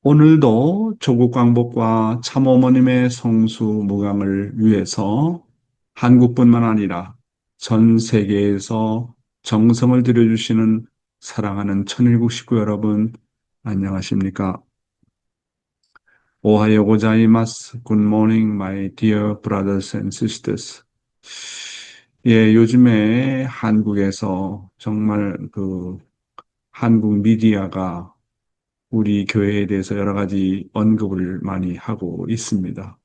오늘도 조국 광복과 참어머님의 성수 무강을 위해서 한국뿐만 아니라 전 세계에서 정성을 들여주시는 사랑하는 천일국 식구 여러분, 안녕하십니까? 오하요 고자이마스. Good morning, my dear brothers and sisters. 예, 요즘에 한국에서 정말 한국 미디어가 우리 교회에 대해서 여러 가지 언급을 많이 하고 있습니다.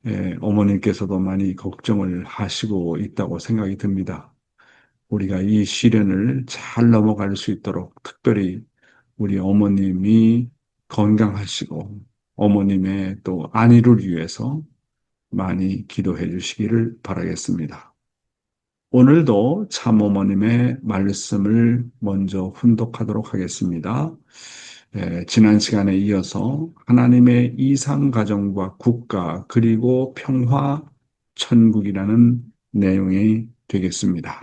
예, 어머님께서도 많이 걱정을 하시고 있다고 생각이 듭니다. 우리가 이 시련을 잘 넘어갈 수 있도록 특별히 우리 어머님이 건강하시고 어머님의 또 안위를 위해서 많이 기도해 주시기를 바라겠습니다. 오늘도 참어머님의 말씀을 먼저 훈독하도록 하겠습니다. 지난 시간에 이어서 하나님의 이상가정과 국가 그리고 평화 천국이라는 내용이 되겠습니다.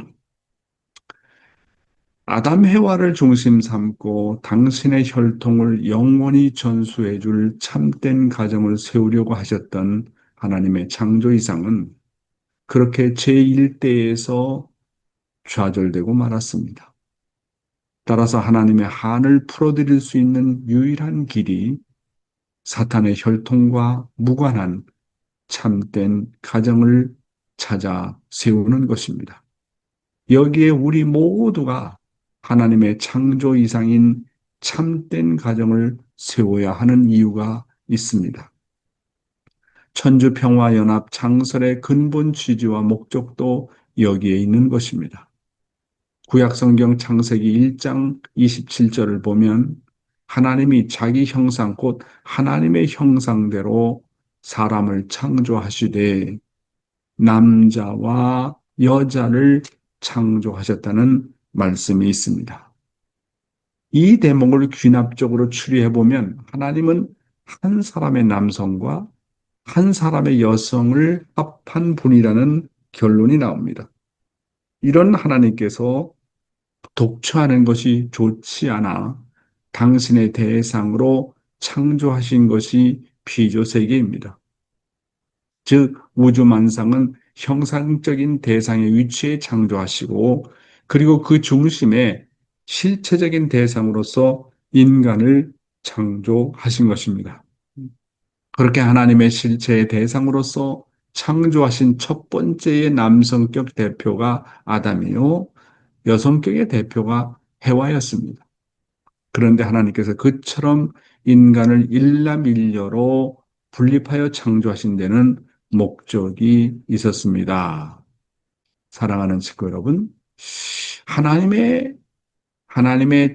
아담 해와를 중심 삼고 당신의 혈통을 영원히 전수해 줄 참된 가정을 세우려고 하셨던 하나님의 창조 이상은 그렇게 제1대에서 좌절되고 말았습니다. 따라서 하나님의 한을 풀어드릴 수 있는 유일한 길이 사탄의 혈통과 무관한 참된 가정을 찾아 세우는 것입니다. 여기에 우리 모두가 하나님의 창조 이상인 참된 가정을 세워야 하는 이유가 있습니다. 천주평화연합 창설의 근본 취지와 목적도 여기에 있는 것입니다. 구약성경 창세기 1장 27절을 보면 하나님이 자기 형상 곧 하나님의 형상대로 사람을 창조하시되 남자와 여자를 창조하셨다는 말씀이 있습니다. 이 대목을 귀납적으로 추리해 보면 하나님은 한 사람의 남성과 한 사람의 여성을 합한 분이라는 결론이 나옵니다. 이런 하나님께서 독처하는 것이 좋지 않아 당신의 대상으로 창조하신 것이 피조세계입니다. 즉 우주만상은 형상적인 대상의 위치에 창조하시고 그리고 그 중심에 실체적인 대상으로서 인간을 창조하신 것입니다. 그렇게 하나님의 실체의 대상으로서 창조하신 첫 번째의 남성격 대표가 아담이요, 여성격의 대표가 해와였습니다. 그런데 하나님께서 그처럼 인간을 일남일녀로 분립하여 창조하신 데는 목적이 있었습니다. 사랑하는 친구 여러분, 하나님의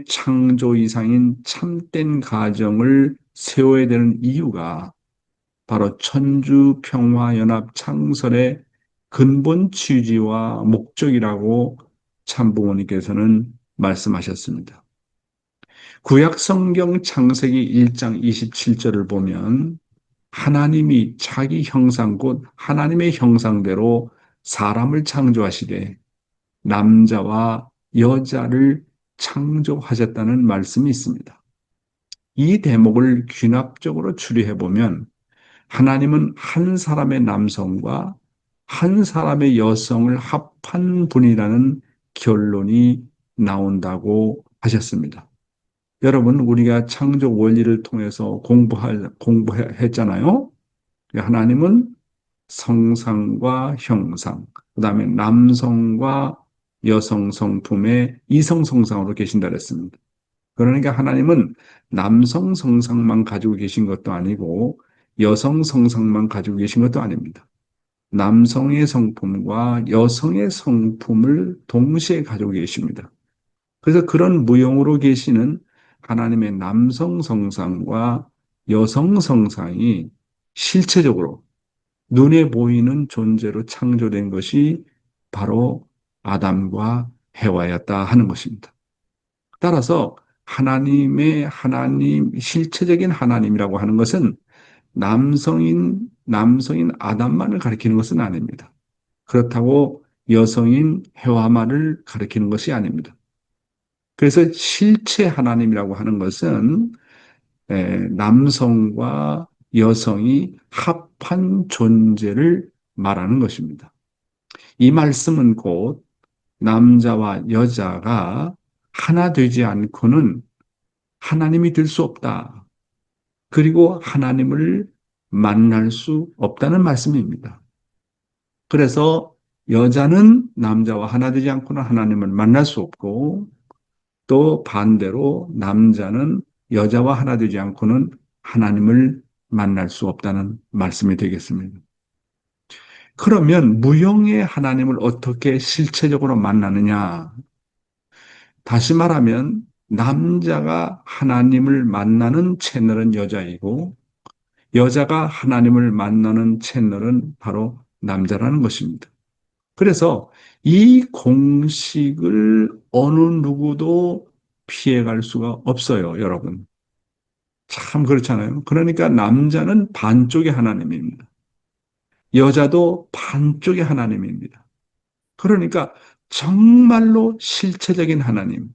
창조 이상인 참된 가정을 세워야 되는 이유가 바로 천주평화연합 창설의 근본 취지와 목적이라고 참부모님께서는 말씀하셨습니다. 구약성경 창세기 1장 27절을 보면 하나님이 자기 형상 곧 하나님의 형상대로 사람을 창조하시되 남자와 여자를 창조하셨다는 말씀이 있습니다. 이 대목을 귀납적으로 추리해 보면 하나님은 한 사람의 남성과 한 사람의 여성을 합한 분이라는 결론이 나온다고 하셨습니다. 여러분, 우리가 창조 원리를 통해서 공부했잖아요. 하나님은 성상과 형상, 그 다음에 남성과 여성 성품의 이성 성상으로 계신다 그랬습니다. 그러니까 하나님은 남성 성상만 가지고 계신 것도 아니고 여성 성상만 가지고 계신 것도 아닙니다. 남성의 성품과 여성의 성품을 동시에 가지고 계십니다. 그래서 그런 무용으로 계시는 하나님의 남성 성상과 여성 성상이 실체적으로 눈에 보이는 존재로 창조된 것이 바로 아담과 해와였다 하는 것입니다. 따라서 실체적인 하나님이라고 하는 것은 남성인 아담만을 가리키는 것은 아닙니다. 그렇다고 여성인 해와만을 가리키는 것이 아닙니다. 그래서 실체 하나님이라고 하는 것은 남성과 여성이 합한 존재를 말하는 것입니다. 이 말씀은 곧 남자와 여자가 하나 되지 않고는 하나님이 될 수 없다. 그리고 하나님을 만날 수 없다는 말씀입니다. 그래서 여자는 남자와 하나 되지 않고는 하나님을 만날 수 없고, 또 반대로 남자는 여자와 하나 되지 않고는 하나님을 만날 수 없다는 말씀이 되겠습니다. 그러면 무형의 하나님을 어떻게 실체적으로 만나느냐? 다시 말하면 남자가 하나님을 만나는 채널은 여자이고, 여자가 하나님을 만나는 채널은 바로 남자라는 것입니다. 그래서 이 공식을 어느 누구도 피해갈 수가 없어요, 여러분. 참 그렇잖아요. 그러니까 남자는 반쪽의 하나님입니다. 여자도 반쪽의 하나님입니다. 그러니까 정말로 실체적인 하나님,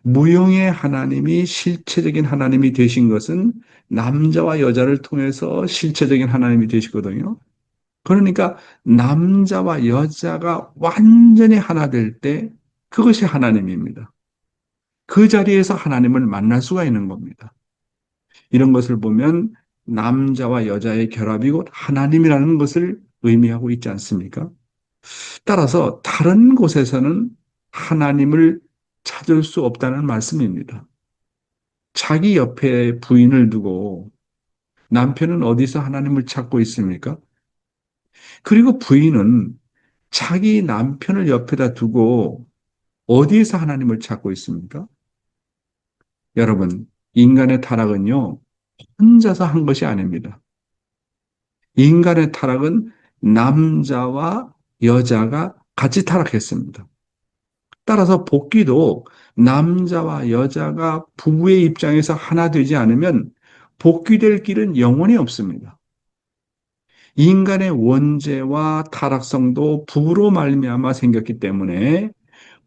무형의 하나님이 실체적인 하나님이 되신 것은 남자와 여자를 통해서 실체적인 하나님이 되시거든요. 그러니까 남자와 여자가 완전히 하나 될 때 그것이 하나님입니다. 그 자리에서 하나님을 만날 수가 있는 겁니다. 이런 것을 보면 남자와 여자의 결합이 곧 하나님이라는 것을 의미하고 있지 않습니까? 따라서 다른 곳에서는 하나님을 찾을 수 없다는 말씀입니다. 자기 옆에 부인을 두고 남편은 어디서 하나님을 찾고 있습니까? 그리고 부인은 자기 남편을 옆에다 두고 어디에서 하나님을 찾고 있습니까? 여러분, 인간의 타락은요, 혼자서 한 것이 아닙니다. 인간의 타락은 남자와 여자가 같이 타락했습니다. 따라서 복귀도 남자와 여자가 부부의 입장에서 하나 되지 않으면 복귀될 길은 영원히 없습니다. 인간의 원죄와 타락성도 부부로 말미암아 생겼기 때문에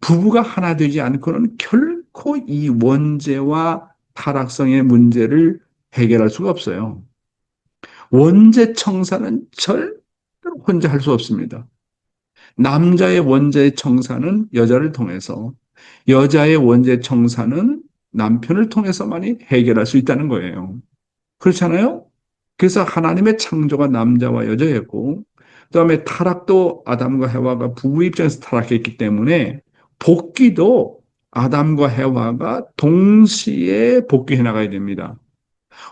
부부가 하나 되지 않고는 결코 이 원죄와 타락성의 문제를 해결할 수가 없어요. 원죄 청산은 절대로 혼자 할 수 없습니다. 남자의 원죄 청산은 여자를 통해서, 여자의 원죄 청산은 남편을 통해서만이 해결할 수 있다는 거예요. 그렇잖아요? 그래서 하나님의 창조가 남자와 여자였고, 그다음에 타락도 아담과 해와가 부부 입장에서 타락했기 때문에 복귀도 아담과 해와가 동시에 복귀해 나가야 됩니다.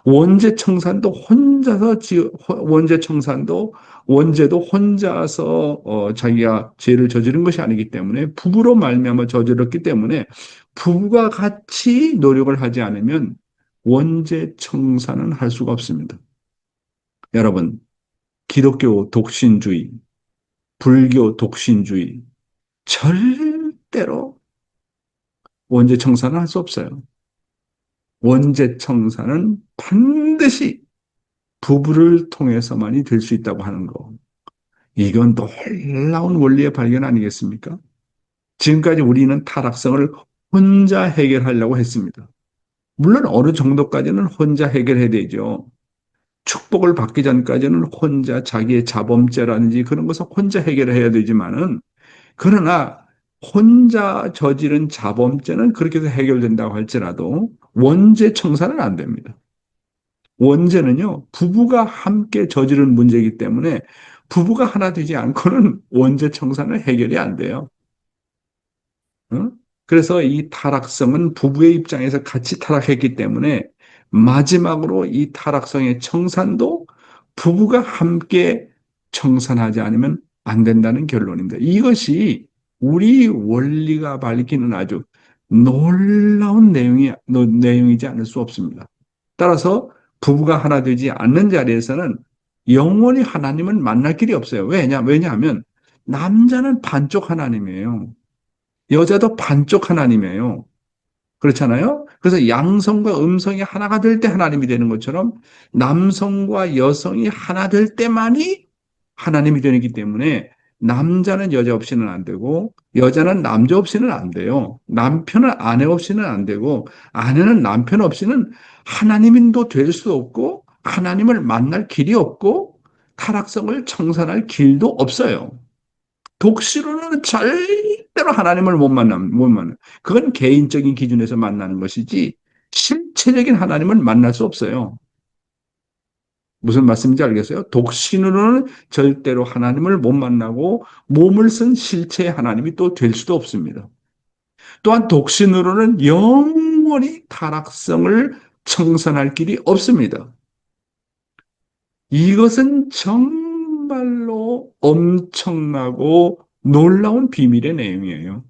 원죄 청산도 혼자서 원죄 청산도 원죄도 혼자서 자기가 죄를 저지른 것이 아니기 때문에 부부로 말미암아 저질렀기 때문에 부부가 같이 노력을 하지 않으면 원죄 청산은 할 수가 없습니다. 여러분, 기독교 독신주의, 불교 독신주의 절대로 원죄 청산은 할 수 없어요. 원죄 청산은 반드시 부부를 통해서만이 될 수 있다고 하는 거. 이건 놀라운 원리의 발견 아니겠습니까? 지금까지 우리는 타락성을 혼자 해결하려고 했습니다. 물론 어느 정도까지는 혼자 해결해야 되죠. 축복을 받기 전까지는 혼자 자기의 자범죄라든지 그런 것을 혼자 해결해야 되지만은, 그러나 혼자 저지른 자범죄는 그렇게 해서 해결된다고 할지라도 원죄 청산은 안 됩니다. 원죄는요, 부부가 함께 저지른 문제이기 때문에 부부가 하나 되지 않고는 원죄 청산은 해결이 안 돼요. 어? 그래서 이 타락성은 부부의 입장에서 같이 타락했기 때문에 마지막으로 이 타락성의 청산도 부부가 함께 청산하지 않으면 안 된다는 결론입니다. 이것이 우리 원리가 밝히는 아주 놀라운 내용이지 않을 수 없습니다. 따라서 부부가 하나 되지 않는 자리에서는 영원히 하나님을 만날 길이 없어요. 왜냐하면 남자는 반쪽 하나님이에요. 여자도 반쪽 하나님이에요. 그렇잖아요? 그래서 양성과 음성이 하나가 될 때 하나님이 되는 것처럼 남성과 여성이 하나 될 때만이 하나님이 되기 때문에 남자는 여자 없이는 안 되고, 여자는 남자 없이는 안 돼요. 남편은 아내 없이는 안 되고, 아내는 남편 없이는 하나님인도 될 수 없고, 하나님을 만날 길이 없고, 타락성을 청산할 길도 없어요. 독시로는 절대로 하나님을 못 만나. 그건 개인적인 기준에서 만나는 것이지, 실체적인 하나님을 만날 수 없어요. 무슨 말씀인지 알겠어요? 독신으로는 절대로 하나님을 못 만나고 몸을 쓴 실체의 하나님이 또 될 수도 없습니다. 또한 독신으로는 영원히 타락성을 청산할 길이 없습니다. 이것은 정말로 엄청나고 놀라운 비밀의 내용이에요.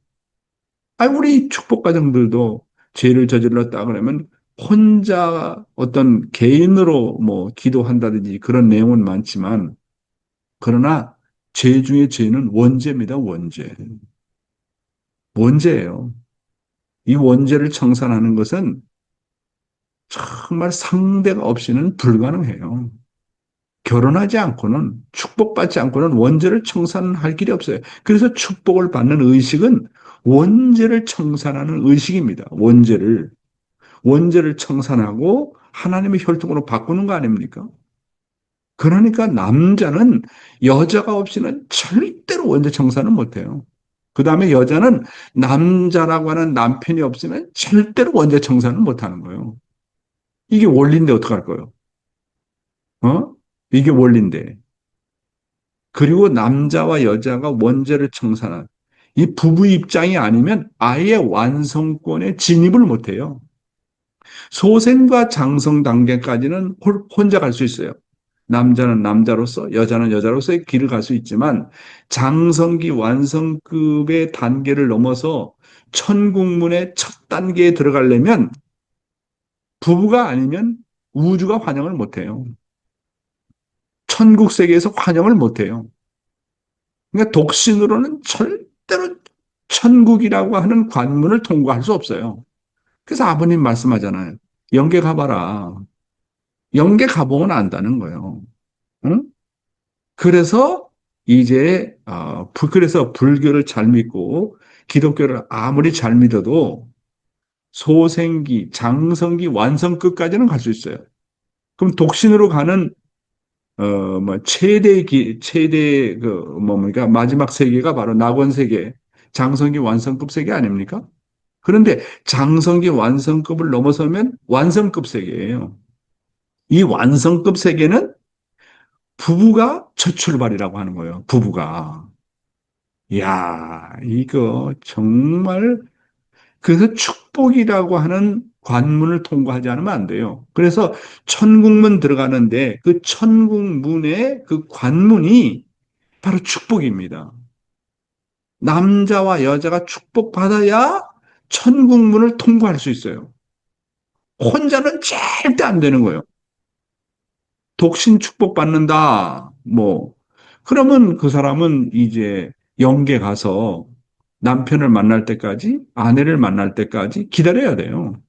우리 축복가정들도 죄를 저질렀다 그러면 혼자 어떤 개인으로 뭐 기도한다든지 그런 내용은 많지만, 그러나 죄 중에 죄는 원죄입니다. 원죄. 원죄예요. 이 원죄를 청산하는 것은 정말 상대가 없이는 불가능해요. 결혼하지 않고는, 축복받지 않고는 원죄를 청산할 길이 없어요. 그래서 축복을 받는 의식은 원죄를 청산하는 의식입니다. 원죄를 청산하고 하나님의 혈통으로 바꾸는 거 아닙니까? 그러니까 남자는 여자가 없이는 절대로 원죄 청산은 못해요. 그 다음에 여자는 남자라고 하는 남편이 없으면 절대로 원죄 청산은 못하는 거예요. 이게 원리인데 어떡할 거예요? 어? 이게 원리인데. 그리고 남자와 여자가 원죄를 청산한 이 부부 입장이 아니면 아예 완성권에 진입을 못해요. 소생과 장성 단계까지는 혼자 갈 수 있어요. 남자는 남자로서, 여자는 여자로서의 길을 갈 수 있지만, 장성기 완성급의 단계를 넘어서 천국문의 첫 단계에 들어가려면 부부가 아니면 우주가 환영을 못해요. 천국 세계에서 환영을 못해요. 그러니까 독신으로는 절대로 천국이라고 하는 관문을 통과할 수 없어요. 그래서 아버님 말씀하잖아요. 영계 가봐라. 영계 가보면 안다는 거예요. 응? 그래서 이제 그래서 불교를 잘 믿고 기독교를 아무리 잘 믿어도 소생기, 장성기, 완성급까지는 갈 수 있어요. 그럼 독신으로 가는 뭐 최대 그 뭡니까 마지막 세계가 바로 낙원 세계, 장성기 완성급 세계 아닙니까? 그런데 장성기 완성급을 넘어서면 완성급 세계예요. 이 완성급 세계는 부부가 첫 출발이라고 하는 거예요. 부부가. 야, 이거 정말 그래서 축복이라고 하는 관문을 통과하지 않으면 안 돼요. 그래서 천국문 들어가는데 그 천국문의 그 관문이 바로 축복입니다. 남자와 여자가 축복받아야 천국문을 통과할 수 있어요. 혼자는 절대 안 되는 거예요. 독신 축복받는다. 뭐, 그러면 그 사람은 이제 영계 가서 남편을 만날 때까지, 아내를 만날 때까지 기다려야 돼요.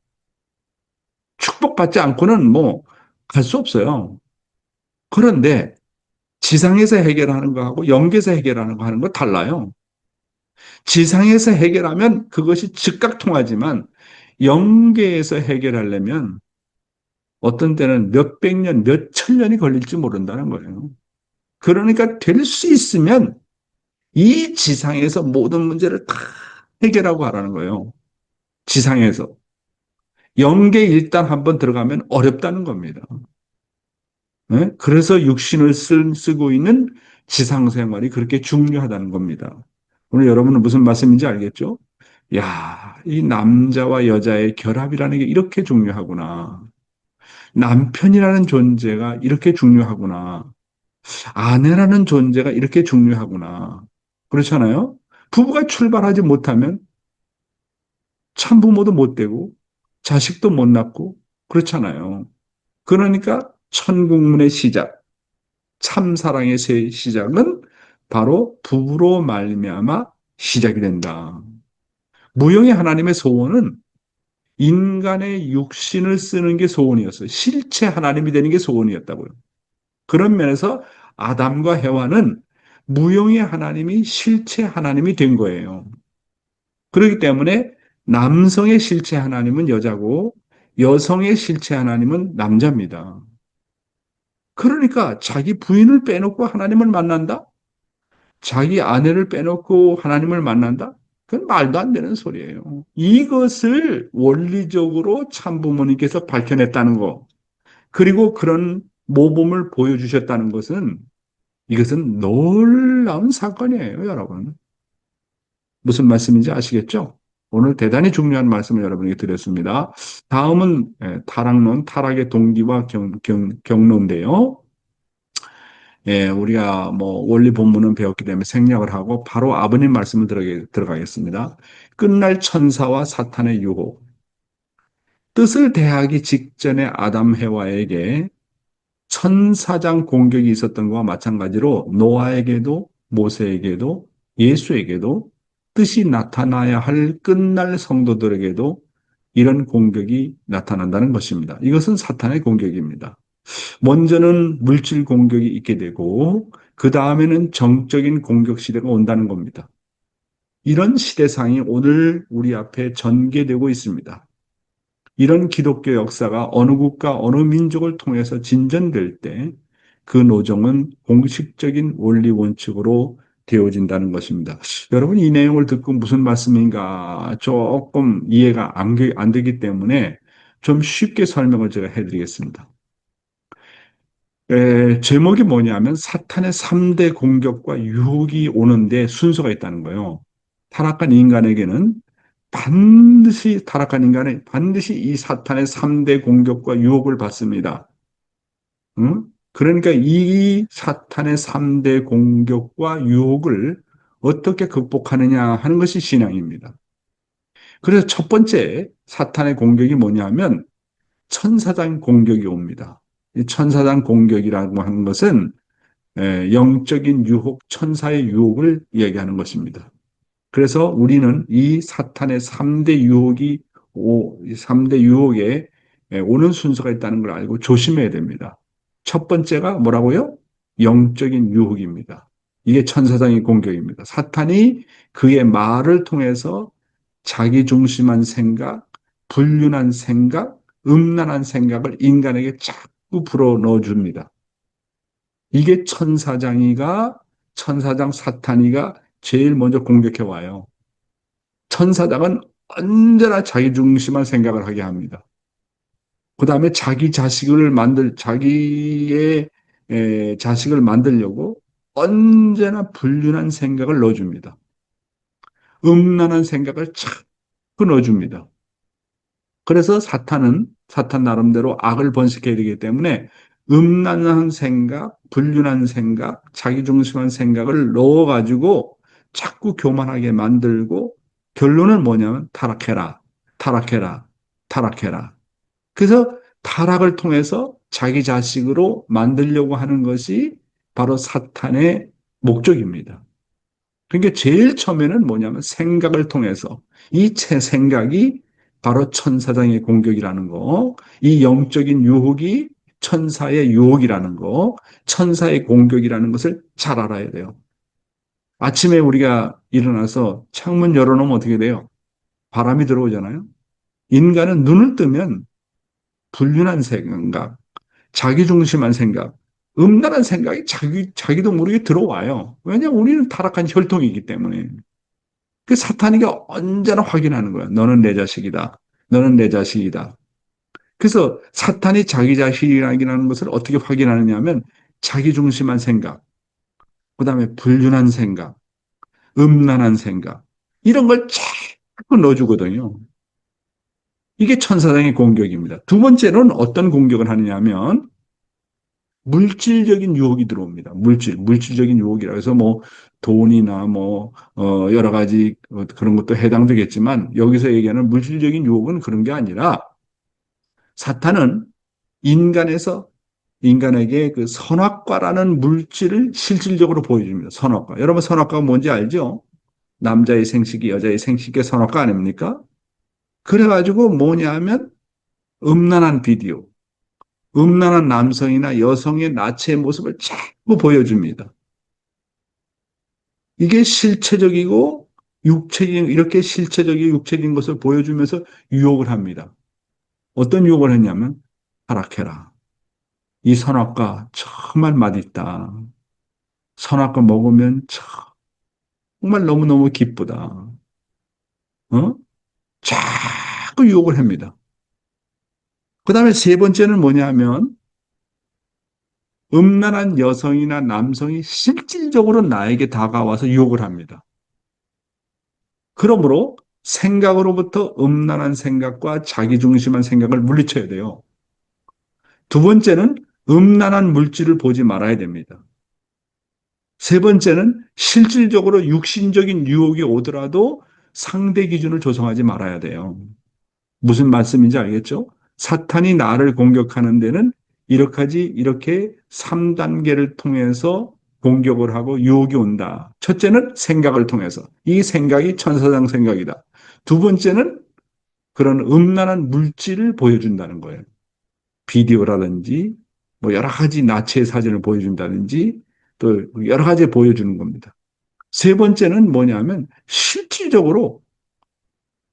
축복받지 않고는 뭐, 갈 수 없어요. 그런데 지상에서 해결하는 거하고 영계에서 해결하는 거 하는 거 달라요. 지상에서 해결하면 그것이 즉각 통하지만 영계에서 해결하려면 어떤 때는 몇백 년, 몇천 년이 걸릴지 모른다는 거예요. 그러니까 될 수 있으면 이 지상에서 모든 문제를 다 해결하고 하라는 거예요. 지상에서. 영계 일단 한번 들어가면 어렵다는 겁니다. 네? 그래서 육신을 쓰고 있는 지상 생활이 그렇게 중요하다는 겁니다. 오늘 여러분은 무슨 말씀인지 알겠죠? 야, 이 남자와 여자의 결합이라는 게 이렇게 중요하구나. 남편이라는 존재가 이렇게 중요하구나. 아내라는 존재가 이렇게 중요하구나. 그렇잖아요? 부부가 출발하지 못하면 참부모도 못 되고 자식도 못 낳고 그렇잖아요. 그러니까 천국문의 시작, 참사랑의 시작은 바로 부부로 말미암아 시작이 된다. 무형의 하나님의 소원은 인간의 육신을 쓰는 게 소원이었어요. 실체 하나님이 되는 게 소원이었다고요. 그런 면에서 아담과 해와는 무형의 하나님이 실체 하나님이 된 거예요. 그렇기 때문에 남성의 실체 하나님은 여자고 여성의 실체 하나님은 남자입니다. 그러니까 자기 부인을 빼놓고 하나님을 만난다? 자기 아내를 빼놓고 하나님을 만난다? 그건 말도 안 되는 소리예요. 이것을 원리적으로 참부모님께서 밝혀냈다는 거, 그리고 그런 모범을 보여주셨다는 것은 이것은 놀라운 사건이에요, 여러분. 무슨 말씀인지 아시겠죠? 오늘 대단히 중요한 말씀을 여러분에게 드렸습니다. 다음은 타락론, 타락의 동기와 경로인데요. 우리가 뭐 원리 본문은 배웠기 때문에 생략을 하고 바로 아버님 말씀을 들어가겠습니다. 끝날 천사와 사탄의 유혹. 뜻을 대하기 직전에 아담 해와에게 천사장 공격이 있었던 것과 마찬가지로 노아에게도 모세에게도 예수에게도 뜻이 나타나야 할 끝날 성도들에게도 이런 공격이 나타난다는 것입니다. 이것은 사탄의 공격입니다. 먼저는 물질 공격이 있게 되고 그 다음에는 정적인 공격 시대가 온다는 겁니다. 이런 시대상이 오늘 우리 앞에 전개되고 있습니다. 이런 기독교 역사가 어느 국가, 어느 민족을 통해서 진전될 때 그 노정은 공식적인 원리 원칙으로 되어진다는 것입니다. 여러분, 이 내용을 듣고 무슨 말씀인가 조금 이해가 안 되기 때문에 좀 쉽게 설명을 제가 해드리겠습니다. 제목이 뭐냐면 사탄의 3대 공격과 유혹이 오는데 순서가 있다는 거예요. 타락한 인간에게는 타락한 인간은 반드시 이 사탄의 3대 공격과 유혹을 받습니다. 응? 그러니까 이 사탄의 3대 공격과 유혹을 어떻게 극복하느냐 하는 것이 신앙입니다. 그래서 첫 번째 사탄의 공격이 뭐냐면 천사장 공격이 옵니다. 이 천사장 공격이라고 하는 것은 영적인 유혹, 천사의 유혹을 이야기하는 것입니다. 그래서 우리는 이 사탄의 3대 유혹이 3대 유혹에 오는 순서가 있다는 걸 알고 조심해야 됩니다. 첫 번째가 뭐라고요? 영적인 유혹입니다. 이게 천사장의 공격입니다. 사탄이 그의 말을 통해서 자기 중심한 생각, 불륜한 생각, 음란한 생각을 인간에게 자꾸 불어넣어 줍니다. 이게 천사장 사탄이가 제일 먼저 공격해 와요. 천사장은 언제나 자기 중심한 생각을 하게 합니다. 그 다음에 자기의 자식을 만들려고 언제나 불륜한 생각을 넣어줍니다. 음란한 생각을 자꾸 넣어줍니다. 그래서 사탄 나름대로 악을 번식해야 되기 때문에 음란한 생각, 불륜한 생각, 자기중심한 생각을 넣어가지고 자꾸 교만하게 만들고 결론은 뭐냐면 타락해라, 타락해라, 타락해라. 그래서 타락을 통해서 자기 자식으로 만들려고 하는 것이 바로 사탄의 목적입니다. 그러니까 제일 처음에는 뭐냐면 생각을 통해서 이 생각이 바로 천사장의 공격이라는 거, 이 영적인 유혹이 천사의 유혹이라는 거, 천사의 공격이라는 것을 잘 알아야 돼요. 아침에 우리가 일어나서 창문 열어놓으면 어떻게 돼요? 바람이 들어오잖아요. 인간은 눈을 뜨면 불륜한 생각, 자기중심한 생각, 음란한 생각이 자기도 모르게 들어와요. 왜냐하면 우리는 타락한 혈통이기 때문에. 그 사탄이가 언제나 확인하는 거야. 너는 내 자식이다. 너는 내 자식이다. 그래서 사탄이 자기 자식이라는 것을 어떻게 확인하느냐 하면 자기중심한 생각, 그 다음에 불륜한 생각, 음란한 생각, 이런 걸 자꾸 넣어주거든요. 이게 천사장의 공격입니다. 두 번째로는 어떤 공격을 하느냐 하면 물질적인 유혹이 들어옵니다. 물질적인 유혹이라 해서 뭐 돈이나 뭐 여러 가지 그런 것도 해당되겠지만 여기서 얘기하는 물질적인 유혹은 그런 게 아니라 사탄은 인간에게 그 선악과라는 물질을 실질적으로 보여줍니다. 선악과. 여러분 선악과가 뭔지 알죠? 남자의 생식이 여자의 생식의 선악과 아닙니까? 그래가지고 뭐냐 하면 음란한 비디오, 음란한 남성이나 여성의 나체의 모습을 자꾸 보여줍니다. 이게 실체적이고 육체적인, 이렇게 실체적이고 육체적인 것을 보여주면서 유혹을 합니다. 어떤 유혹을 했냐면, 타락해라. 이 선악과 정말 맛있다. 선악과 먹으면 정말 너무너무 기쁘다. 어? 자꾸 유혹을 합니다. 그 다음에 세 번째는 뭐냐면, 음란한 여성이나 남성이 실질적으로 나에게 다가와서 유혹을 합니다. 그러므로 생각으로부터 음란한 생각과 자기중심한 생각을 물리쳐야 돼요. 두 번째는 음란한 물질을 보지 말아야 됩니다. 세 번째는 실질적으로 육신적인 유혹이 오더라도 상대 기준을 조성하지 말아야 돼요. 무슨 말씀인지 알겠죠? 사탄이 나를 공격하는 데는 이렇게 3단계를 통해서 공격을 하고 유혹이 온다. 첫째는 생각을 통해서. 이 생각이 천사장 생각이다. 두 번째는 그런 음란한 물질을 보여준다는 거예요. 비디오라든지 뭐 여러 가지 나체 사진을 보여준다든지 또 여러 가지 보여주는 겁니다. 세 번째는 뭐냐면 실질적으로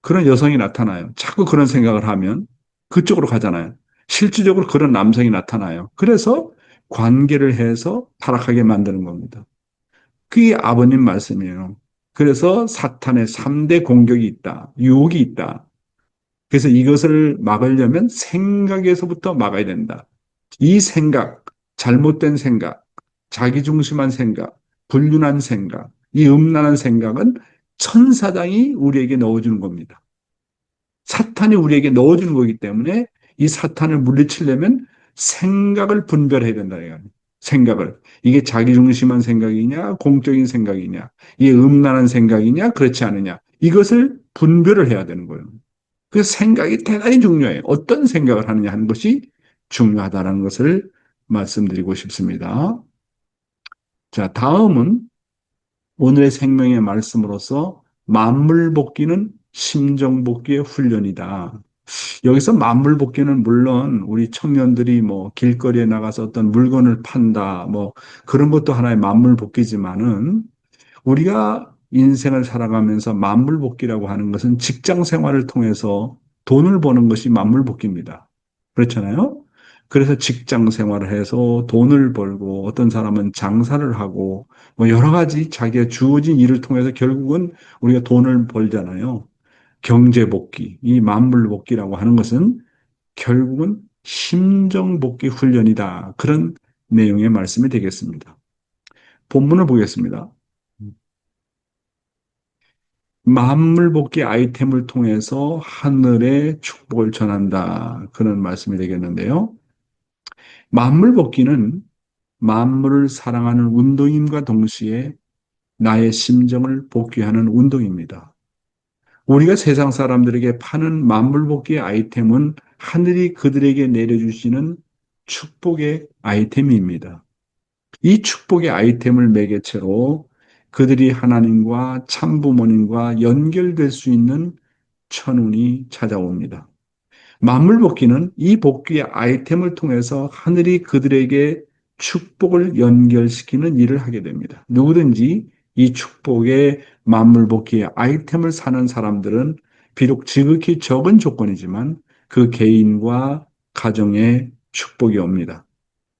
그런 여성이 나타나요. 자꾸 그런 생각을 하면 그쪽으로 가잖아요. 실질적으로 그런 남성이 나타나요. 그래서 관계를 해서 타락하게 만드는 겁니다. 그게 아버님 말씀이에요. 그래서 사탄의 3대 공격이 있다. 유혹이 있다. 그래서 이것을 막으려면 생각에서부터 막아야 된다. 이 생각, 잘못된 생각, 자기중심한 생각, 불륜한 생각, 이 음란한 생각은 천사장이 우리에게 넣어주는 겁니다. 사탄이 우리에게 넣어주는 거기 때문에 이 사탄을 물리치려면 생각을 분별해야 된다. 생각을. 이게 자기중심한 생각이냐, 공적인 생각이냐, 이게 음란한 생각이냐, 그렇지 않느냐. 이것을 분별을 해야 되는 거예요. 그 생각이 대단히 중요해요. 어떤 생각을 하느냐 하는 것이 중요하다는 것을 말씀드리고 싶습니다. 자, 다음은 오늘의 생명의 말씀으로서 만물 복귀는 심정 복귀의 훈련이다. 여기서 만물 복귀는 물론 우리 청년들이 뭐 길거리에 나가서 어떤 물건을 판다, 뭐 그런 것도 하나의 만물 복귀지만은 우리가 인생을 살아가면서 만물복귀라고 하는 것은 직장 생활을 통해서 돈을 버는 것이 만물복귀입니다. 그렇잖아요? 그래서 직장 생활을 해서 돈을 벌고 어떤 사람은 장사를 하고 뭐 여러 가지 자기가 주어진 일을 통해서 결국은 우리가 돈을 벌잖아요. 경제복귀, 이 만물복귀라고 하는 것은 결국은 심정복귀 훈련이다. 그런 내용의 말씀이 되겠습니다. 본문을 보겠습니다. 만물복귀 아이템을 통해서 하늘의 축복을 전한다. 그런 말씀이 되겠는데요. 만물복귀는 만물을 사랑하는 운동임과 동시에 나의 심정을 복귀하는 운동입니다. 우리가 세상 사람들에게 파는 만물복귀의 아이템은 하늘이 그들에게 내려주시는 축복의 아이템입니다. 이 축복의 아이템을 매개체로 그들이 하나님과 참부모님과 연결될 수 있는 천운이 찾아옵니다. 만물복귀는 이 복귀의 아이템을 통해서 하늘이 그들에게 축복을 연결시키는 일을 하게 됩니다. 누구든지 이 축복의 만물복귀의 아이템을 사는 사람들은 비록 지극히 적은 조건이지만 그 개인과 가정에 축복이 옵니다.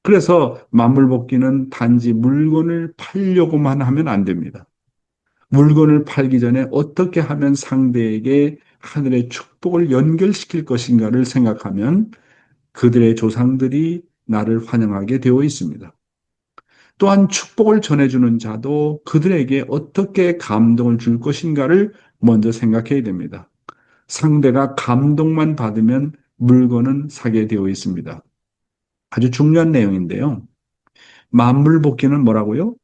그래서 만물복귀는 단지 물건을 팔려고만 하면 안 됩니다. 물건을 팔기 전에 어떻게 하면 상대에게 하늘의 축복을 연결시킬 것인가를 생각하면 그들의 조상들이 나를 환영하게 되어 있습니다. 또한 축복을 전해주는 자도 그들에게 어떻게 감동을 줄 것인가를 먼저 생각해야 됩니다. 상대가 감동만 받으면 물건은 사게 되어 있습니다. 아주 중요한 내용인데요. 만물복귀는 뭐라고요?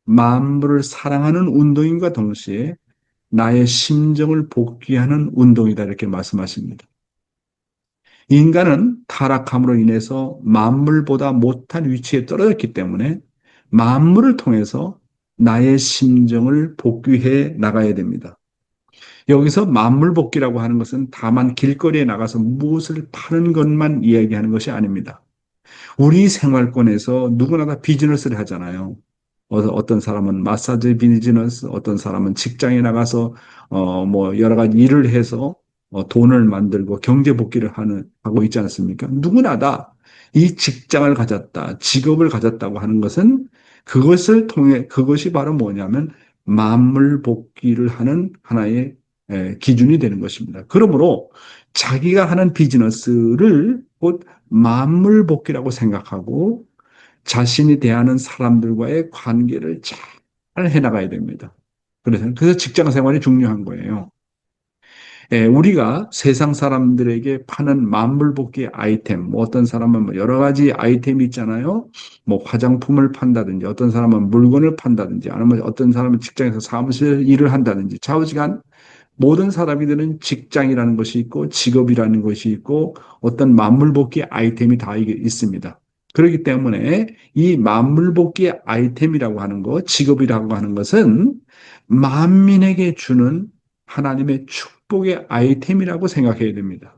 만물을 사랑하는 운동인과 동시에 나의 심정을 복귀하는 운동이다. 이렇게 말씀하십니다. 인간은 타락함으로 인해서 만물보다 못한 위치에 떨어졌기 때문에 만물을 통해서 나의 심정을 복귀해 나가야 됩니다. 여기서 만물 복귀라고 하는 것은 다만 길거리에 나가서 무엇을 파는 것만 이야기하는 것이 아닙니다. 우리 생활권에서 누구나 다 비즈니스를 하잖아요. 어떤 사람은 마사지 비즈니스, 어떤 사람은 직장에 나가서 뭐 여러 가지 일을 해서 돈을 만들고 경제 복귀를 하고 있지 않습니까? 누구나 다 이 직장을 가졌다, 직업을 가졌다고 하는 것은 그것을 통해 그것이 바로 뭐냐면 만물 복귀를 하는 하나의 기준이 되는 것입니다. 그러므로 자기가 하는 비즈니스를 곧 만물 복귀라고 생각하고 자신이 대하는 사람들과의 관계를 잘 해나가야 됩니다. 그래서 직장 생활이 중요한 거예요. 우리가 세상 사람들에게 파는 만물복귀 아이템, 뭐 어떤 사람은 뭐 여러 가지 아이템이 있잖아요. 뭐 화장품을 판다든지, 어떤 사람은 물건을 판다든지, 아니면 어떤 사람은 직장에서 사무실 일을 한다든지, 좌우지간 모든 사람이들은 직장이라는 것이 있고 직업이라는 것이 있고 어떤 만물복귀 아이템이 다 있습니다. 그렇기 때문에 이 만물복귀 아이템이라고 하는 것, 직업이라고 하는 것은 만민에게 주는 하나님의 축복의 아이템이라고 생각해야 됩니다.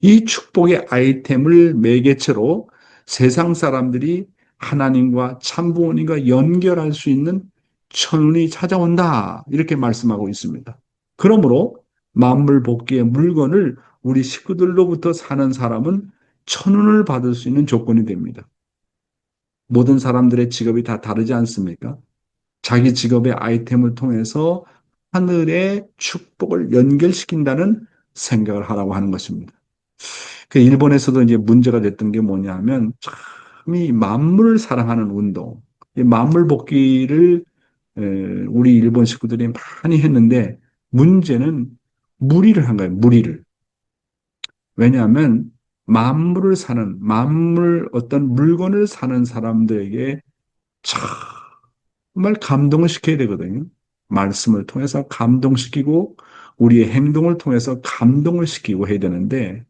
이 축복의 아이템을 매개체로 세상 사람들이 하나님과 참부모님과 연결할 수 있는 천운이 찾아온다. 이렇게 말씀하고 있습니다. 그러므로 만물 복귀의 물건을 우리 식구들로부터 사는 사람은 천운을 받을 수 있는 조건이 됩니다. 모든 사람들의 직업이 다 다르지 않습니까? 자기 직업의 아이템을 통해서 하늘의 축복을 연결시킨다는 생각을 하라고 하는 것입니다. 그 일본에서도 이제 문제가 됐던 게 뭐냐면 참 이 만물을 사랑하는 운동, 이 만물 복귀를 우리 일본 식구들이 많이 했는데 문제는 무리를 한 거예요. 무리를. 왜냐하면 만물을 사는 만물 어떤 물건을 사는 사람들에게 정말 감동을 시켜야 되거든요. 말씀을 통해서 감동시키고 우리의 행동을 통해서 감동을 시키고 해야 되는데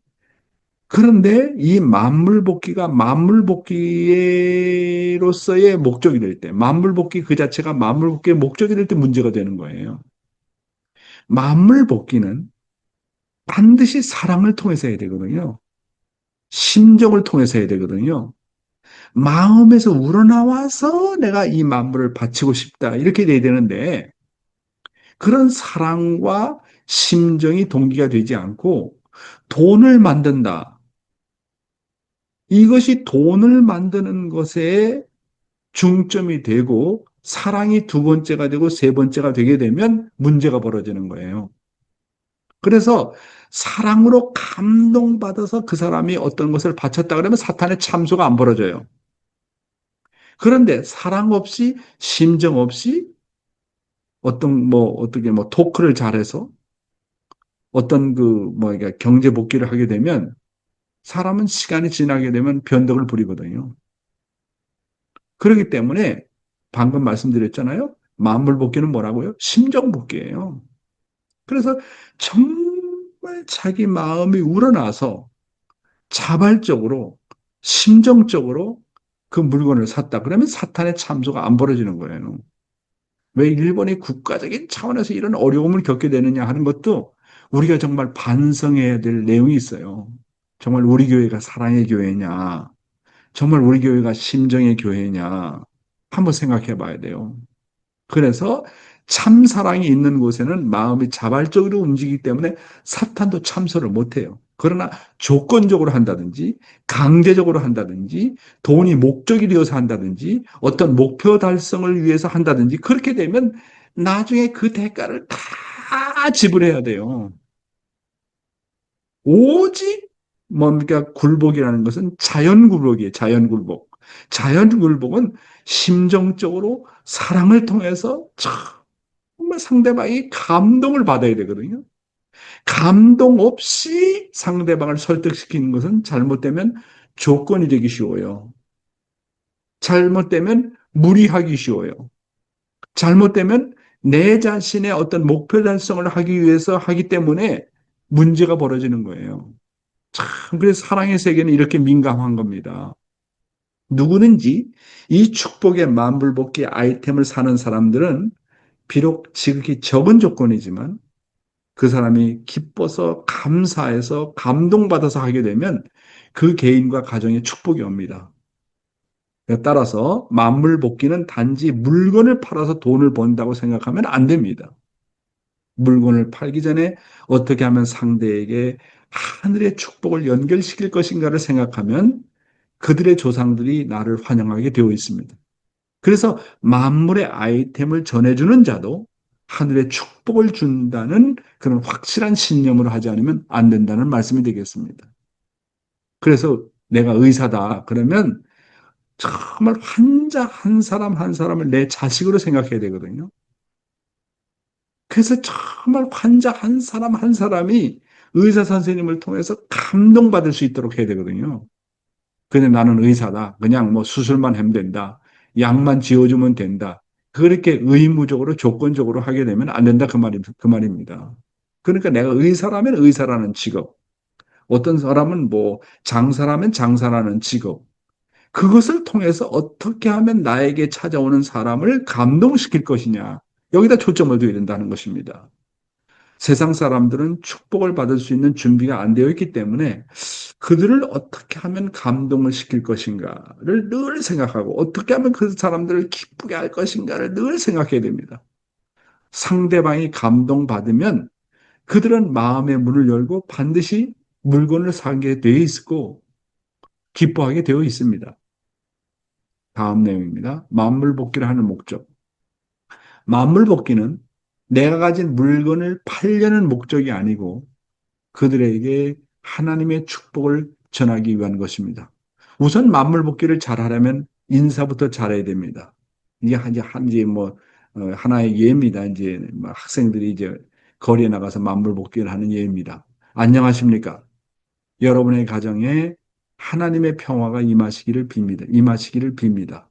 그런데 이 만물복귀가 만물복귀로서의 목적이 될 때, 만물복귀 그 자체가 만물복귀의 목적이 될 때 문제가 되는 거예요. 만물복귀는 반드시 사랑을 통해서 해야 되거든요. 심정을 통해서 해야 되거든요. 마음에서 우러나와서 내가 이 만물을 바치고 싶다. 이렇게 돼야 되는데, 그런 사랑과 심정이 동기가 되지 않고, 돈을 만든다. 이것이 돈을 만드는 것에 중점이 되고 사랑이 두 번째가 되고 세 번째가 되게 되면 문제가 벌어지는 거예요. 그래서 사랑으로 감동받아서 그 사람이 어떤 것을 바쳤다 그러면 사탄의 참소가 안 벌어져요. 그런데 사랑 없이 심정 없이 어떤 뭐 어떻게 뭐 토크를 잘해서 어떤 그뭐 경제 복귀를 하게 되면 사람은 시간이 지나게 되면 변덕을 부리거든요. 그렇기 때문에 방금 말씀드렸잖아요. 만물 복귀는 뭐라고요? 심정 복귀예요. 그래서 정말 자기 마음이 우러나서 자발적으로 심정적으로 그 물건을 샀다. 그러면 사탄의 참소가 안 벌어지는 거예요. 왜 일본이 국가적인 차원에서 이런 어려움을 겪게 되느냐 하는 것도 우리가 정말 반성해야 될 내용이 있어요. 정말 우리 교회가 사랑의 교회냐? 정말 우리 교회가 심정의 교회냐? 한번 생각해 봐야 돼요. 그래서 참 사랑이 있는 곳에는 마음이 자발적으로 움직이기 때문에 사탄도 참소를 못해요. 그러나 조건적으로 한다든지 강제적으로 한다든지 돈이 목적이 되어서 한다든지 어떤 목표 달성을 위해서 한다든지 그렇게 되면 나중에 그 대가를 다 지불해야 돼요. 오직 뭡니까? 굴복이라는 것은 자연굴복이에요. 자연굴복. 자연굴복은 심정적으로 사랑을 통해서 정말 상대방이 감동을 받아야 되거든요. 감동 없이 상대방을 설득시키는 것은 잘못되면 조건이 되기 쉬워요. 잘못되면 무리하기 쉬워요. 잘못되면 내 자신의 어떤 목표 달성을 하기 위해서 하기 때문에 문제가 벌어지는 거예요. 참, 그래서 사랑의 세계는 이렇게 민감한 겁니다. 누구든지 이 축복의 만불복귀 아이템을 사는 사람들은 비록 지극히 적은 조건이지만 그 사람이 기뻐서 감사해서 감동받아서 하게 되면 그 개인과 가정에 축복이 옵니다. 따라서 만물복귀는 단지 물건을 팔아서 돈을 번다고 생각하면 안 됩니다. 물건을 팔기 전에 어떻게 하면 상대에게 하늘의 축복을 연결시킬 것인가를 생각하면 그들의 조상들이 나를 환영하게 되어 있습니다. 그래서 만물의 아이템을 전해주는 자도 하늘의 축복을 준다는 그런 확실한 신념으로 하지 않으면 안 된다는 말씀이 되겠습니다. 그래서 내가 의사다. 그러면 정말 환자 한 사람 한 사람을 내 자식으로 생각해야 되거든요. 그래서 정말 환자 한 사람 한 사람이 의사 선생님을 통해서 감동받을 수 있도록 해야 되거든요. 그냥 나는 의사다. 그냥 뭐 수술만 하면 된다. 약만 지어주면 된다. 그렇게 의무적으로 조건적으로 하게 되면 안 된다. 그 말입니다. 그러니까 내가 의사라면 의사라는 직업. 어떤 사람은 뭐 장사라면 장사라는 직업. 그것을 통해서 어떻게 하면 나에게 찾아오는 사람을 감동시킬 것이냐. 여기다 초점을 둬야 된다는 것입니다. 세상 사람들은 축복을 받을 수 있는 준비가 안 되어 있기 때문에 그들을 어떻게 하면 감동을 시킬 것인가를 늘 생각하고 어떻게 하면 그 사람들을 기쁘게 할 것인가를 늘 생각해야 됩니다. 상대방이 감동받으면 그들은 마음의 문을 열고 반드시 물건을 사게 되어 있고 기뻐하게 되어 있습니다. 다음 내용입니다. 만물복귀를 하는 목적. 만물복귀는 내가 가진 물건을 팔려는 목적이 아니고 그들에게 하나님의 축복을 전하기 위한 것입니다. 우선 만물복귀를 잘하려면 인사부터 잘해야 됩니다. 이게 한지 뭐 하나의 예입니다. 이제 뭐 학생들이 이제 거리에 나가서 만물복귀를 하는 예입니다. 안녕하십니까? 여러분의 가정에 하나님의 평화가 임하시기를 빕니다. 임하시기를 빕니다.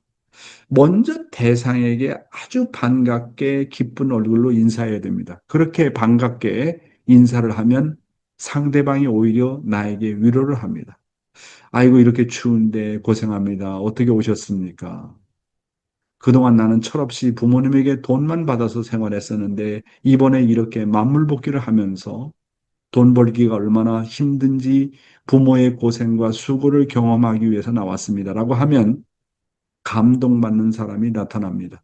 먼저 대상에게 아주 반갑게 기쁜 얼굴로 인사해야 됩니다. 그렇게 반갑게 인사를 하면 상대방이 오히려 나에게 위로를 합니다. 아이고, 이렇게 추운데 고생합니다. 어떻게 오셨습니까? 그동안 나는 철없이 부모님에게 돈만 받아서 생활했었는데 이번에 이렇게 만물복귀를 하면서 돈 벌기가 얼마나 힘든지 부모의 고생과 수고를 경험하기 위해서 나왔습니다라고 하면 감동받는 사람이 나타납니다.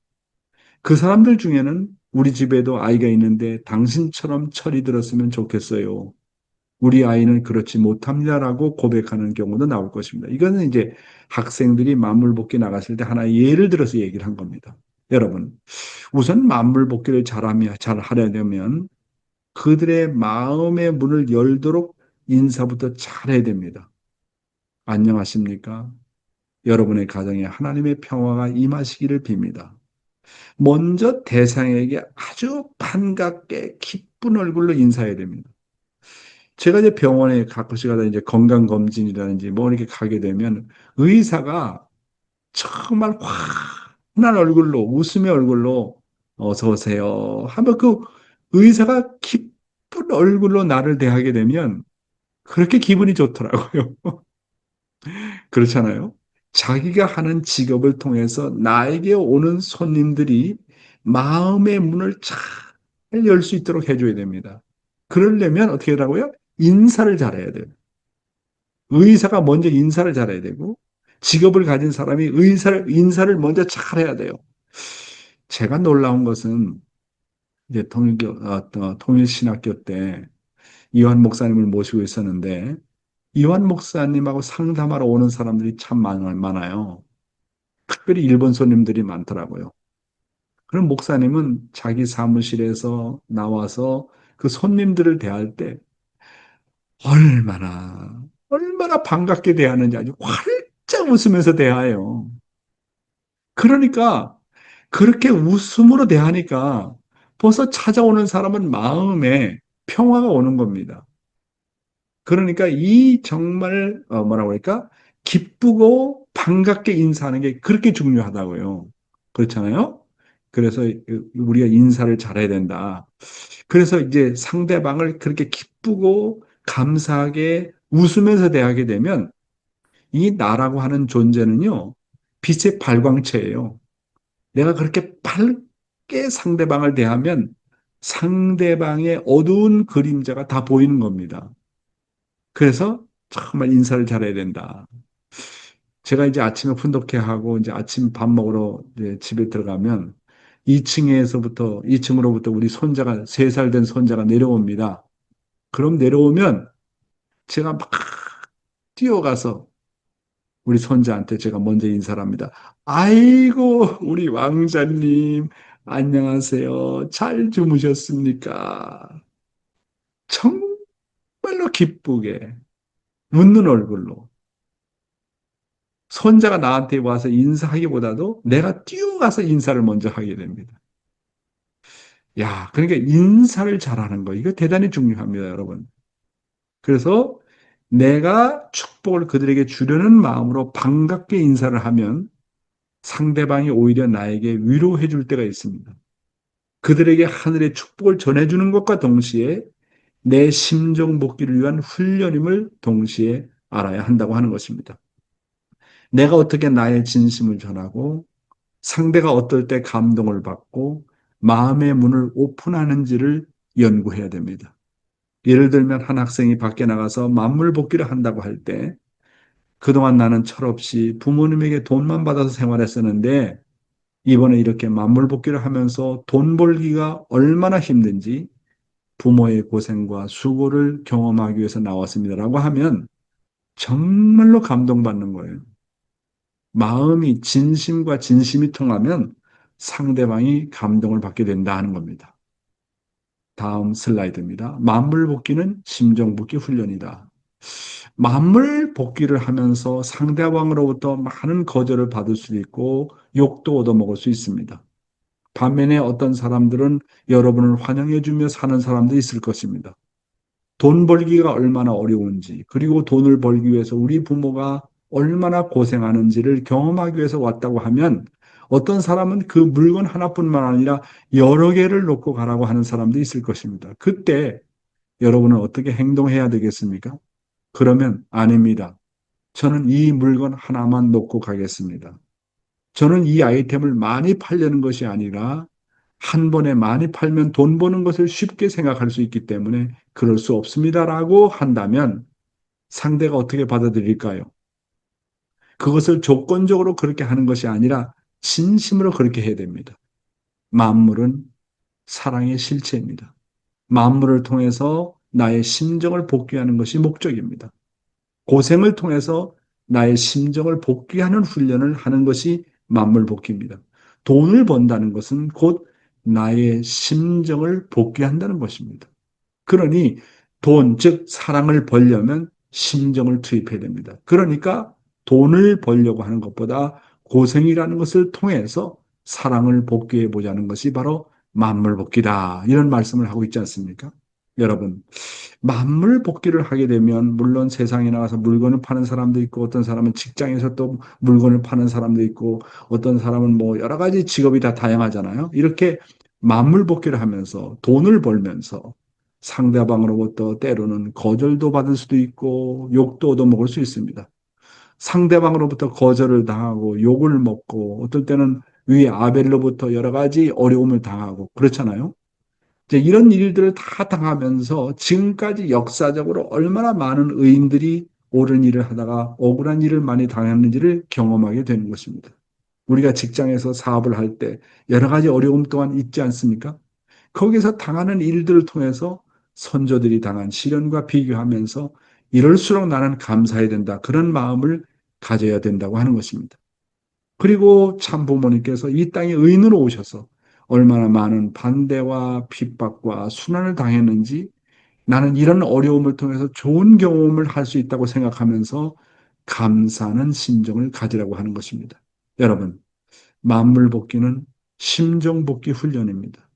그 사람들 중에는 우리 집에도 아이가 있는데 당신처럼 철이 들었으면 좋겠어요. 우리 아이는 그렇지 못합니다라고 고백하는 경우도 나올 것입니다. 이거는 이제 학생들이 만물복귀 나갔을 때 하나의 예를 들어서 얘기를 한 겁니다. 여러분, 우선 만물복귀를 잘 하려면 그들의 마음의 문을 열도록 인사부터 잘해야 됩니다. 안녕하십니까? 여러분의 가정에 하나님의 평화가 임하시기를 빕니다. 먼저 대상에게 아주 반갑게 기쁜 얼굴로 인사해야 됩니다. 제가 이제 병원에 가끔씩 가다 이제 건강검진이라든지 뭐 이렇게 가게 되면 의사가 정말 환한 얼굴로, 웃음의 얼굴로 어서 오세요 하면 그 의사가 기쁜 얼굴로 나를 대하게 되면 그렇게 기분이 좋더라고요. 그렇잖아요. 자기가 하는 직업을 통해서 나에게 오는 손님들이 마음의 문을 잘 열 수 있도록 해줘야 됩니다. 그러려면 어떻게 하라고요? 인사를 잘해야 돼요. 의사가 먼저 인사를 잘해야 되고, 직업을 가진 사람이 인사를 먼저 잘해야 돼요. 제가 놀라운 것은 이제 통일신학교 때 이완 목사님을 모시고 있었는데, 이완 목사님하고 상담하러 오는 사람들이 참 많아요. 특별히 일본 손님들이 많더라고요. 그럼 목사님은 자기 사무실에서 나와서 그 손님들을 대할 때 얼마나 반갑게 대하는지 아주 활짝 웃으면서 대해요. 그러니까 그렇게 웃음으로 대하니까 벌써 찾아오는 사람은 마음에 평화가 오는 겁니다. 그러니까 이 정말 뭐라고 할까? 기쁘고 반갑게 인사하는 게 그렇게 중요하다고요. 그렇잖아요? 그래서 우리가 인사를 잘해야 된다. 그래서 이제 상대방을 그렇게 기쁘고 감사하게 웃으면서 대하게 되면 이 나라고 하는 존재는요, 빛의 발광체예요. 내가 그렇게 밝게 상대방을 대하면 상대방의 어두운 그림자가 다 보이는 겁니다. 그래서 정말 인사를 잘해야 된다. 제가 이제 아침에 훈독회 하고 이제 아침 밥 먹으러 이제 집에 들어가면 2층으로부터 우리 손자가, 3살 된 손자가 내려옵니다. 그럼 내려오면 제가 막 뛰어가서 우리 손자한테 제가 먼저 인사를 합니다. 아이고, 우리 왕자님, 안녕하세요. 잘 주무셨습니까? 정말로 기쁘게 웃는 얼굴로 손자가 나한테 와서 인사하기보다도 내가 뛰어가서 인사를 먼저 하게 됩니다. 야, 그러니까 인사를 잘하는 거, 이거 대단히 중요합니다, 여러분. 그래서 내가 축복을 그들에게 주려는 마음으로 반갑게 인사를 하면 상대방이 오히려 나에게 위로해 줄 때가 있습니다. 그들에게 하늘의 축복을 전해주는 것과 동시에 내 심정 복귀를 위한 훈련임을 동시에 알아야 한다고 하는 것입니다. 내가 어떻게 나의 진심을 전하고 상대가 어떨 때 감동을 받고 마음의 문을 오픈하는지를 연구해야 됩니다. 예를 들면 한 학생이 밖에 나가서 만물 복귀를 한다고 할 때 그동안 나는 철없이 부모님에게 돈만 받아서 생활했었는데 이번에 이렇게 만물 복귀를 하면서 돈 벌기가 얼마나 힘든지 부모의 고생과 수고를 경험하기 위해서 나왔습니다라고 하면 정말로 감동받는 거예요. 마음이 진심과 진심이 통하면 상대방이 감동을 받게 된다 하는 겁니다. 다음 슬라이드입니다. 만물 복귀는 심정 복귀 훈련이다. 만물 복귀를 하면서 상대방으로부터 많은 거절을 받을 수도 있고 욕도 얻어먹을 수 있습니다. 반면에 어떤 사람들은 여러분을 환영해주며 사는 사람도 있을 것입니다. 돈 벌기가 얼마나 어려운지, 그리고 돈을 벌기 위해서 우리 부모가 얼마나 고생하는지를 경험하기 위해서 왔다고 하면 어떤 사람은 그 물건 하나뿐만 아니라 여러 개를 놓고 가라고 하는 사람도 있을 것입니다. 그때 여러분은 어떻게 행동해야 되겠습니까? 그러면 아닙니다. 저는 이 물건 하나만 놓고 가겠습니다. 저는 이 아이템을 많이 팔려는 것이 아니라 한 번에 많이 팔면 돈 버는 것을 쉽게 생각할 수 있기 때문에 그럴 수 없습니다라고 한다면 상대가 어떻게 받아들일까요? 그것을 조건적으로 그렇게 하는 것이 아니라 진심으로 그렇게 해야 됩니다. 만물은 사랑의 실체입니다. 만물을 통해서 나의 심정을 복귀하는 것이 목적입니다. 고생을 통해서 나의 심정을 복귀하는 훈련을 하는 것이 만물복귀입니다. 돈을 번다는 것은 곧 나의 심정을 복귀한다는 것입니다. 그러니 돈, 즉 사랑을 벌려면 심정을 투입해야 됩니다. 그러니까 돈을 벌려고 하는 것보다 고생이라는 것을 통해서 사랑을 복귀해 보자는 것이 바로 만물복귀다. 이런 말씀을 하고 있지 않습니까? 여러분, 만물 복귀를 하게 되면 물론 세상에 나가서 물건을 파는 사람도 있고 어떤 사람은 직장에서 또 물건을 파는 사람도 있고 어떤 사람은 뭐 여러 가지 직업이 다 다양하잖아요. 이렇게 만물 복귀를 하면서 돈을 벌면서 상대방으로부터 때로는 거절도 받을 수도 있고 욕도 얻어먹을 수 있습니다. 상대방으로부터 거절을 당하고 욕을 먹고 어떨 때는 위 아벨로부터 여러 가지 어려움을 당하고 그렇잖아요. 이제 이런 일들을 다 당하면서 지금까지 역사적으로 얼마나 많은 의인들이 옳은 일을 하다가 억울한 일을 많이 당했는지를 경험하게 되는 것입니다. 우리가 직장에서 사업을 할 때 여러 가지 어려움 또한 있지 않습니까? 거기서 당하는 일들을 통해서 선조들이 당한 시련과 비교하면서 이럴수록 나는 감사해야 된다. 그런 마음을 가져야 된다고 하는 것입니다. 그리고 참 부모님께서 이 땅에 의인으로 오셔서 얼마나 많은 반대와 핍박과 순환을 당했는지 나는 이런 어려움을 통해서 좋은 경험을 할 수 있다고 생각하면서 감사하는 심정을 가지라고 하는 것입니다. 여러분, 만물 복귀는 심정 복귀 훈련입니다.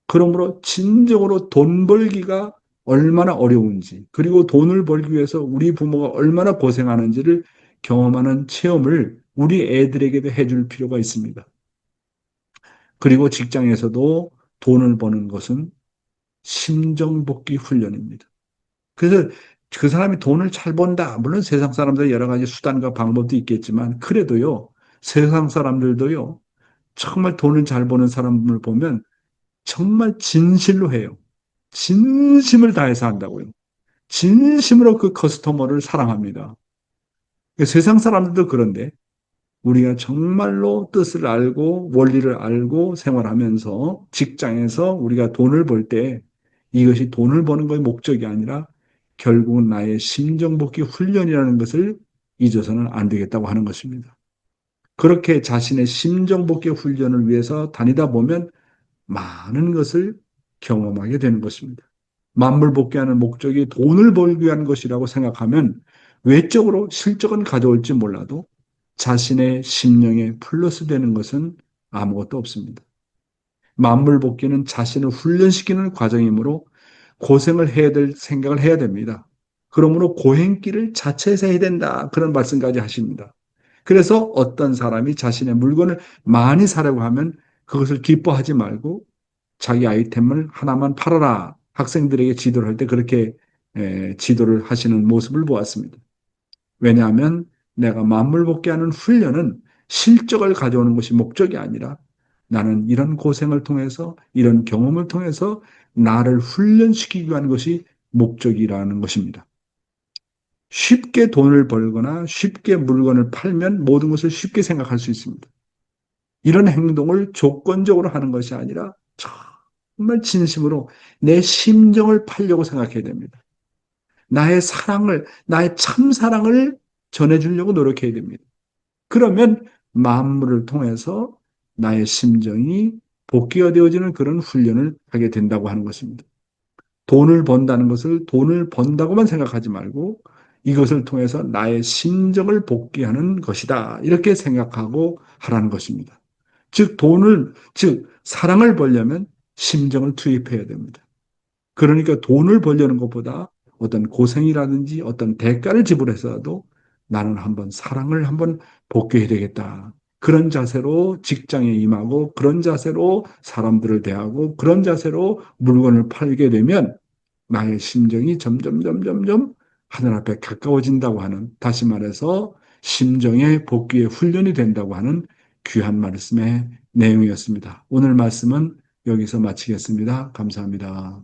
그러므로 진정으로 돈 벌기가 얼마나 어려운지, 그리고 돈을 벌기 위해서 우리 부모가 얼마나 고생하는지를 경험하는 체험을 우리 애들에게도 해줄 필요가 있습니다. 그리고 직장에서도 돈을 버는 것은 심정복귀 훈련입니다. 그래서 그 사람이 돈을 잘 번다. 물론 세상 사람들 여러 가지 수단과 방법도 있겠지만, 그래도요, 세상 사람들도요, 정말 돈을 잘 버는 사람을 보면 정말 진실로 해요. 진심을 다해서 한다고요. 진심으로 그 커스터머를 사랑합니다. 세상 사람들도 그런데 우리가 정말로 뜻을 알고 원리를 알고 생활하면서 직장에서 우리가 돈을 벌 때 이것이 돈을 버는 것의 목적이 아니라 결국은 나의 심정복귀 훈련이라는 것을 잊어서는 안 되겠다고 하는 것입니다. 그렇게 자신의 심정복귀 훈련을 위해서 다니다 보면 많은 것을 경험하게 되는 것입니다. 만물복귀하는 목적이 돈을 벌기 위한 것이라고 생각하면 외적으로 실적은 가져올지 몰라도 자신의 심령에 플러스 되는 것은 아무것도 없습니다. 만물복귀는 자신을 훈련시키는 과정이므로 고생을 해야 될 생각을 해야 됩니다. 그러므로 고행길을 자체에서 해야 된다. 그런 말씀까지 하십니다. 그래서 어떤 사람이 자신의 물건을 많이 사려고 하면 그것을 기뻐하지 말고 자기 아이템을 하나만 팔아라. 학생들에게 지도를 할 때 그렇게 지도를 하시는 모습을 보았습니다. 왜냐하면 내가 만물복귀하는 훈련은 실적을 가져오는 것이 목적이 아니라 나는 이런 고생을 통해서 이런 경험을 통해서 나를 훈련시키기 위한 것이 목적이라는 것입니다. 쉽게 돈을 벌거나 쉽게 물건을 팔면 모든 것을 쉽게 생각할 수 있습니다. 이런 행동을 조건적으로 하는 것이 아니라 정말 진심으로 내 심정을 팔려고 생각해야 됩니다. 나의 사랑을, 나의 참사랑을 전해주려고 노력해야 됩니다. 그러면 만물을 통해서 나의 심정이 복귀가 되어지는 그런 훈련을 하게 된다고 하는 것입니다. 돈을 번다는 것을 돈을 번다고만 생각하지 말고 이것을 통해서 나의 심정을 복귀하는 것이다. 이렇게 생각하고 하라는 것입니다. 즉, 사랑을 벌려면 심정을 투입해야 됩니다. 그러니까 돈을 벌려는 것보다 어떤 고생이라든지 어떤 대가를 지불해서라도 나는 한번 사랑을 한번 복귀해야 되겠다. 그런 자세로 직장에 임하고 그런 자세로 사람들을 대하고 그런 자세로 물건을 팔게 되면 나의 심정이 점점 하늘 앞에 가까워진다고 하는, 다시 말해서 심정의 복귀의 훈련이 된다고 하는 귀한 말씀의 내용이었습니다. 오늘 말씀은 여기서 마치겠습니다. 감사합니다.